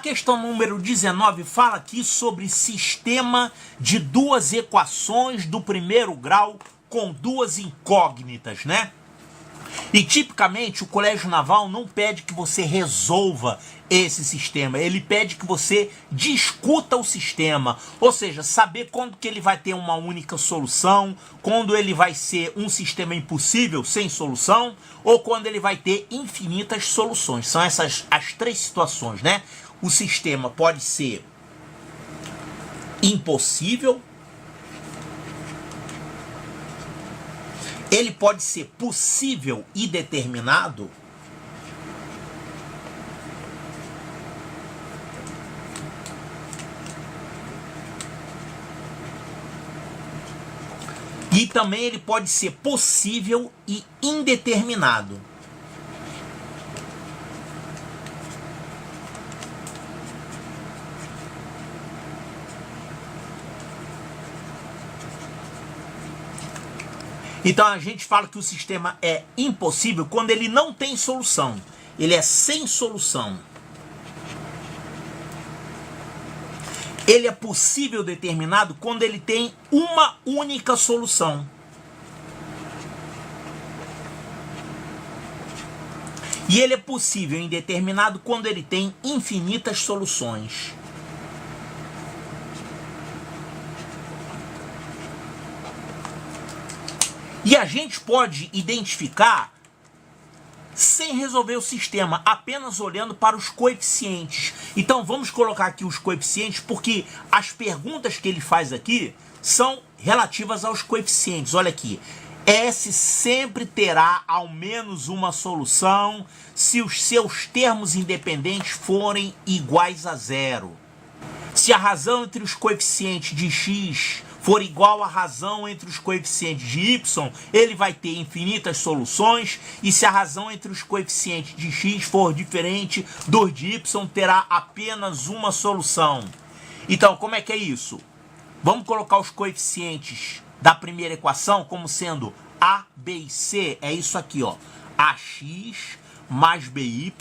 questão número 19 fala aqui sobre sistema de duas equações do primeiro grau com duas incógnitas, né? E tipicamente o Colégio Naval não pede que você resolva esse sistema, ele pede que você discuta o sistema, ou seja, saber quando que ele vai ter uma única solução, quando ele vai ser um sistema impossível, sem solução, ou quando ele vai ter infinitas soluções. São essas as três situações, né? O sistema pode ser impossível, ele pode ser possível e determinado, e também ele pode ser possível e indeterminado. Então a gente fala que o sistema é impossível quando ele não tem solução. Ele é sem solução. Ele é possível determinado quando ele tem uma única solução. E ele é possível indeterminado quando ele tem infinitas soluções. E a gente pode identificar sem resolver o sistema, apenas olhando para os coeficientes. Então vamos colocar aqui os coeficientes, porque as perguntas que ele faz aqui são relativas aos coeficientes. Olha aqui, S sempre terá ao menos uma solução se os seus termos independentes forem iguais a zero. Se a razão entre os coeficientes de x for igual à razão entre os coeficientes de y, ele vai ter infinitas soluções, e se a razão entre os coeficientes de x for diferente dos de y, terá apenas uma solução. Então, como é que é isso? Vamos colocar os coeficientes da primeira equação como sendo a, b e c. É isso aqui, ó. Ax mais by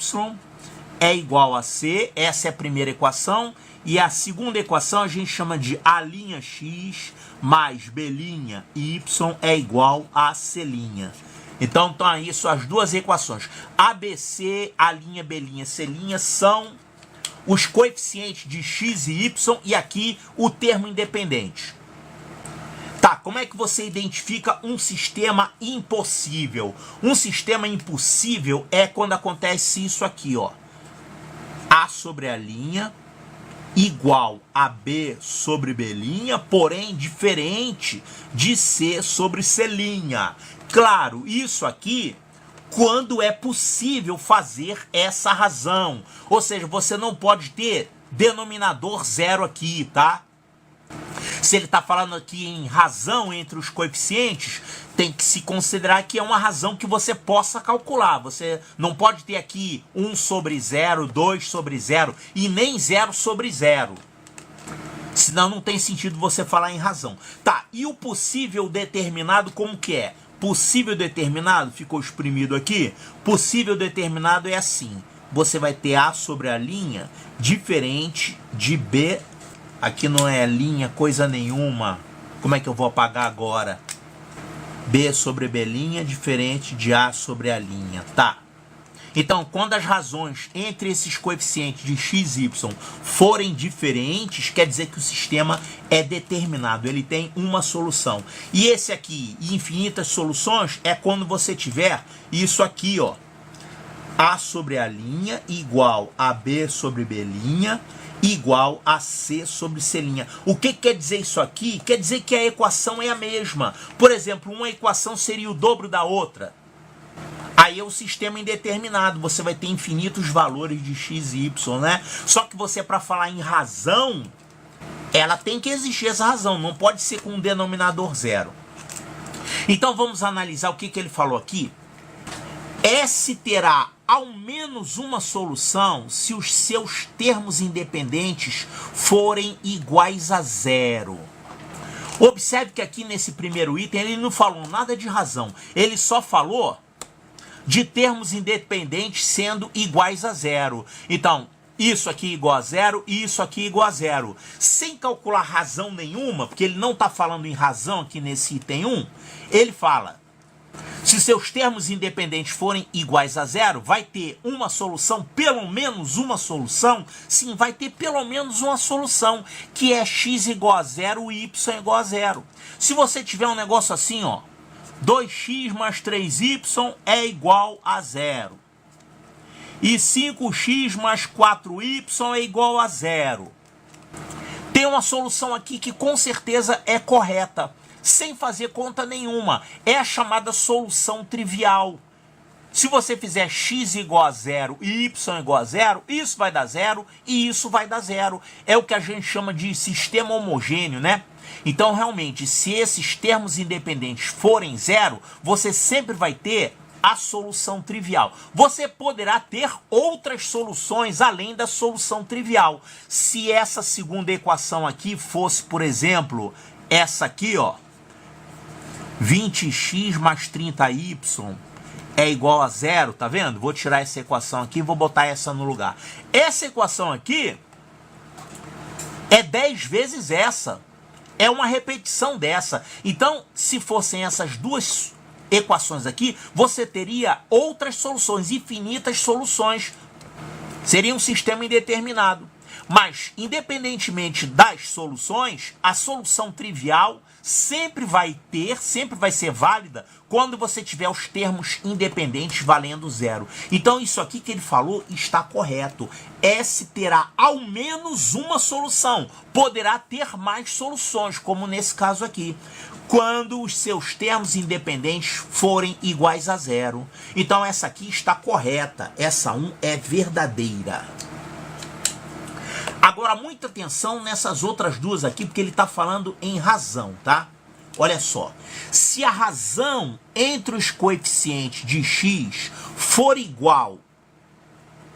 é igual a c. Essa é a primeira equação. E a segunda equação a gente chama de A'x mais B'y é igual a C'. Então é isso, as duas equações. ABC, A'B'C, C' são os coeficientes de x e y, e aqui o termo independente. Tá, como é que você identifica um sistema impossível? Um sistema impossível é quando acontece isso aqui, ó. A sobre A'B igual a B sobre B', porém diferente de C sobre C'. Claro, isso aqui quando é possível fazer essa razão. Ou seja, você não pode ter denominador zero aqui, tá? Se ele está falando aqui em razão entre os coeficientes, tem que se considerar que é uma razão que você possa calcular. Você não pode ter aqui 1 sobre 0, 2 sobre 0 e nem 0 sobre 0. Senão não tem sentido você falar em razão. Tá, e o possível determinado como que é? Possível determinado, ficou exprimido aqui. Possível determinado é assim. Você vai ter A sobre a linha diferente de B. Aqui não é linha coisa nenhuma. Como é que eu vou apagar agora? B sobre B' diferente de A sobre a linha. Tá. Então, quando as razões entre esses coeficientes de x e y forem diferentes, quer dizer que o sistema é determinado. Ele tem uma solução. E esse aqui, infinitas soluções, é quando você tiver isso aqui, ó. A sobre a linha igual a B sobre B' igual a C sobre C'. O que quer dizer isso aqui? Quer dizer que a equação é a mesma. Por exemplo, uma equação seria o dobro da outra. Aí é o sistema indeterminado. Você vai ter infinitos valores de x e y, né? Só que você, para falar em razão, ela tem que existir essa razão. Não pode ser com um denominador zero. Então vamos analisar o que ele falou aqui. S terá ao menos uma solução se os seus termos independentes forem iguais a zero. Observe que aqui nesse primeiro item ele não falou nada de razão. Ele só falou de termos independentes sendo iguais a zero. Então, isso aqui igual a zero e isso aqui igual a zero. Sem calcular razão nenhuma, porque ele não está falando em razão aqui nesse item 1, ele fala, se seus termos independentes forem iguais a zero, vai ter uma solução, pelo menos uma solução, sim, vai ter pelo menos uma solução, que é x igual a zero e y igual a zero. Se você tiver um negócio assim, ó, 2x mais 3y é igual a zero. E 5x mais 4y é igual a zero. Tem uma solução aqui que com certeza é correta, sem fazer conta nenhuma. É a chamada solução trivial. Se você fizer x igual a zero e y igual a zero, isso vai dar zero e isso vai dar zero. É o que a gente chama de sistema homogêneo, né? Então, realmente, se esses termos independentes forem zero, você sempre vai ter a solução trivial. Você poderá ter outras soluções além da solução trivial. Se essa segunda equação aqui fosse, por exemplo, essa aqui, ó, 20x mais 30y é igual a zero, tá vendo? Vou tirar essa equação aqui e vou botar essa no lugar. Essa equação aqui é 10 vezes essa. É uma repetição dessa. Então, se fossem essas duas equações aqui, você teria outras soluções, infinitas soluções. Seria um sistema indeterminado. Mas, independentemente das soluções, a solução trivial sempre vai ser válida quando você tiver os termos independentes valendo zero. Então, isso aqui que ele falou está correto. S terá ao menos uma solução. Poderá ter mais soluções, como nesse caso aqui, quando os seus termos independentes forem iguais a zero. Então, essa aqui está correta. Essa 1 é verdadeira. Agora, muita atenção nessas outras duas aqui, porque ele está falando em razão, tá? Olha só. Se a razão entre os coeficientes de x for igual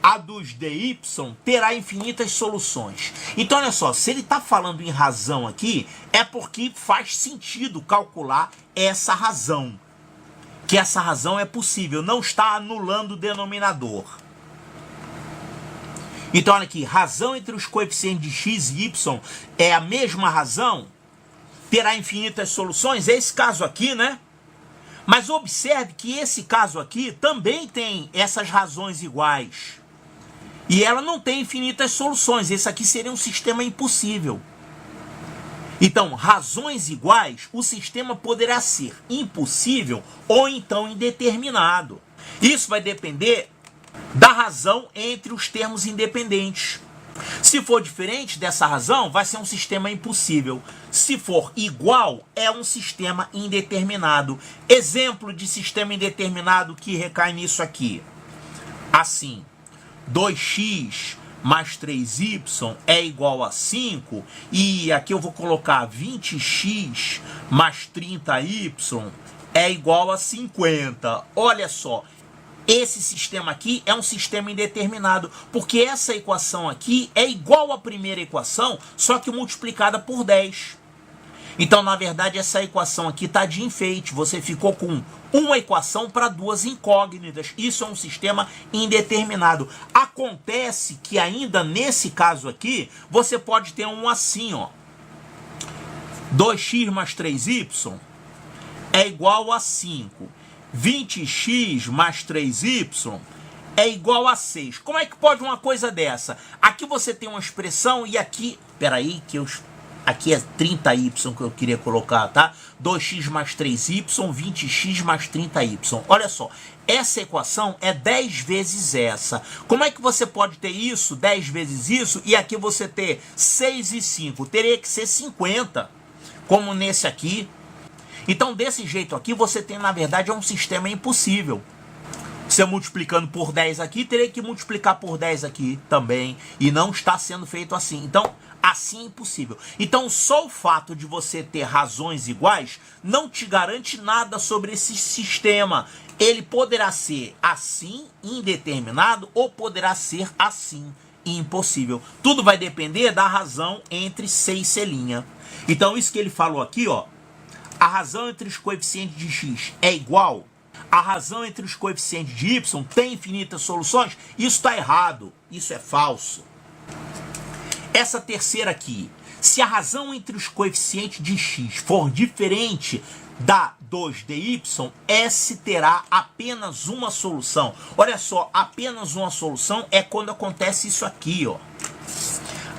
a dos de y, terá infinitas soluções. Então, olha só. Se ele está falando em razão aqui, é porque faz sentido calcular essa razão. Que essa razão é possível. Não está anulando o denominador. Então, olha aqui, razão entre os coeficientes de x e y é a mesma razão, terá infinitas soluções, é esse caso aqui, né? Mas observe que esse caso aqui também tem essas razões iguais. E ela não tem infinitas soluções, esse aqui seria um sistema impossível. Então, razões iguais, o sistema poderá ser impossível ou então indeterminado. Isso vai depender da razão entre os termos independentes. Se for diferente dessa razão, vai ser um sistema impossível. Se for igual, é um sistema indeterminado. Exemplo de sistema indeterminado que recai nisso aqui. Assim, 2x mais 3y é igual a 5. E aqui eu vou colocar 20x mais 30y é igual a 50. Olha só. Esse sistema aqui é um sistema indeterminado, porque essa equação aqui é igual à primeira equação, só que multiplicada por 10. Então, na verdade, essa equação aqui está de enfeite. Você ficou com uma equação para duas incógnitas. Isso é um sistema indeterminado. Acontece que ainda nesse caso aqui, você pode ter um assim, ó. 2x mais 3y é igual a 5. 20x mais 3y é igual a 6. Como é que pode uma coisa dessa? Aqui você tem uma expressão e aqui... Peraí, aqui é 30y que eu queria colocar, tá? 2x mais 3y, 20x mais 30y. Olha só, essa equação é 10 vezes essa. Como é que você pode ter isso, 10 vezes isso, e aqui você ter 6 e 5? Teria que ser 50, como nesse aqui. Então, desse jeito aqui, você tem, na verdade, um sistema impossível. Você multiplicando por 10 aqui, teria que multiplicar por 10 aqui também. E não está sendo feito assim. Então, assim é impossível. Então, só o fato de você ter razões iguais não te garante nada sobre esse sistema. Ele poderá ser assim, indeterminado, ou poderá ser assim, impossível. Tudo vai depender da razão entre C e C'. Então, isso que ele falou aqui, ó. A razão entre os coeficientes de x é igual. A razão entre os coeficientes de y tem infinitas soluções. Isso está errado. Isso é falso. Essa terceira aqui, se a razão entre os coeficientes de x for diferente da 2 de y, S terá apenas uma solução. Olha só, apenas uma solução é quando acontece isso aqui, ó.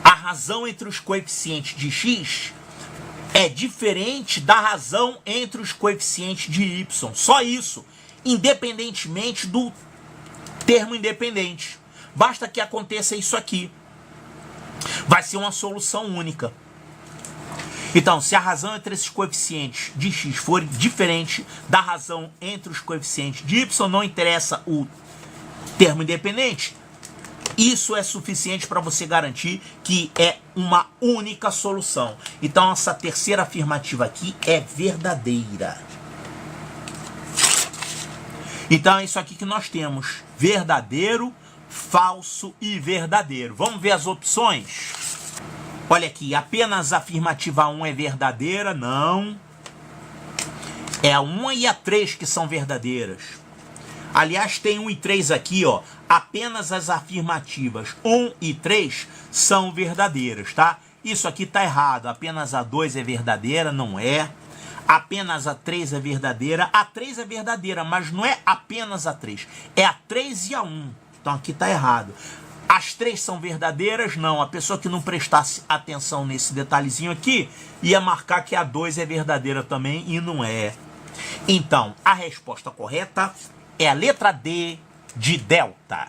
A razão entre os coeficientes de x é diferente da razão entre os coeficientes de y. Só isso, independentemente do termo independente. Basta que aconteça isso aqui. Vai ser uma solução única. Então, se a razão entre esses coeficientes de x for diferente da razão entre os coeficientes de y, não interessa o termo independente, isso é suficiente para você garantir que é uma única solução. Então, essa terceira afirmativa aqui é verdadeira. Então, é isso aqui que nós temos: verdadeiro, falso e verdadeiro. Vamos ver as opções? Olha aqui, apenas a afirmativa 1 é verdadeira? Não. É a 1 e a 3 que são verdadeiras. Aliás, tem 1 e 3 aqui, ó. Apenas as afirmativas 1 e 3 são verdadeiras, tá? Isso aqui tá errado. Apenas a 2 é verdadeira? Não é. Apenas a 3 é verdadeira? A 3 é verdadeira, mas não é apenas a 3. É a 3 e a 1. Então aqui tá errado. As 3 são verdadeiras? Não. A pessoa que não prestasse atenção nesse detalhezinho aqui ia marcar que a 2 é verdadeira também e não é. Então, a resposta correta é a letra D de delta.